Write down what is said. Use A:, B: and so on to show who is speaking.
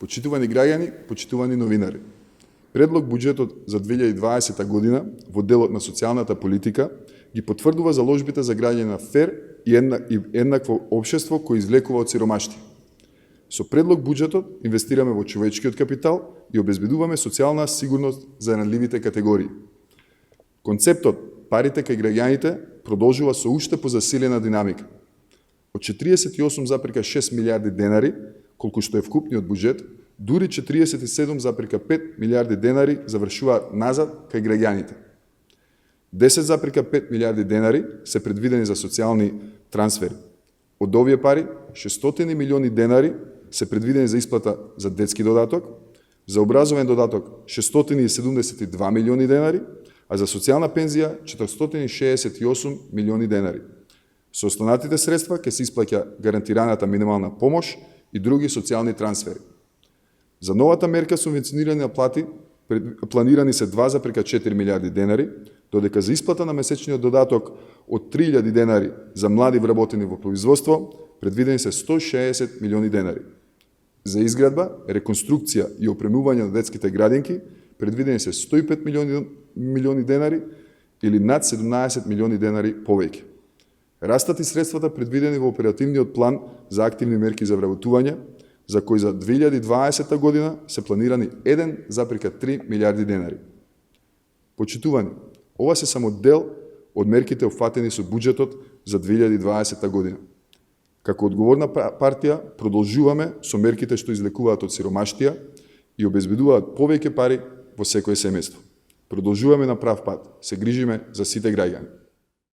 A: Почитувани граѓани, почитувани новинари. Предлог буџетот за 2020 година во делот на социјалната политика ги потврдува заложбите за граѓање на фер и еднакво општество кој извлекува од сиромаштија. Со предлог буџетот инвестираме во човечкиот капитал и обезбедуваме социјална сигурност за ranливите категории. Концептот парите кај граѓаните продолжува со уште позасилена динамика. Од 48,6 милиарди денари, колку што е вкупниот буџет, дури 47,5 милиарди денари завршуваат назад кај граѓаните. 10,5 милиарди денари се предвидени за социјални трансфери. Од овие пари, 600 милиони денари се предвидени за исплата за детски додаток, за образовен додаток 672 милиони денари, а за социјална пензија 468 милиони денари. Со останатите средства ќе се исплаќа гарантираната минимална помош и други социјални трансфери. За новата мерка субвенционирани на плати планирани се 2,4 милиарди денари, додека за исплата на месечниот додаток од 3000 денари за млади вработени во производство предвидени се 160 милиони денари. За изградба, реконструкција и опремување на детските градинки предвидени се 105 милиони денари или над 17 милиони денари повеќе. Растат и средствата предвидени во оперативниот план за активни мерки за вработување, за кој за 2020 година се планирани 1,3 милиарди денари. Почитувани, ова се само дел од мерките опфатени со буџетот за 2020 година. Како одговорна партија продолжуваме со мерките што излекуваат од сиромаштија и обезбедуваат повеќе пари во секое семејство. Продолжуваме на прав пат, се грижиме за сите граѓани.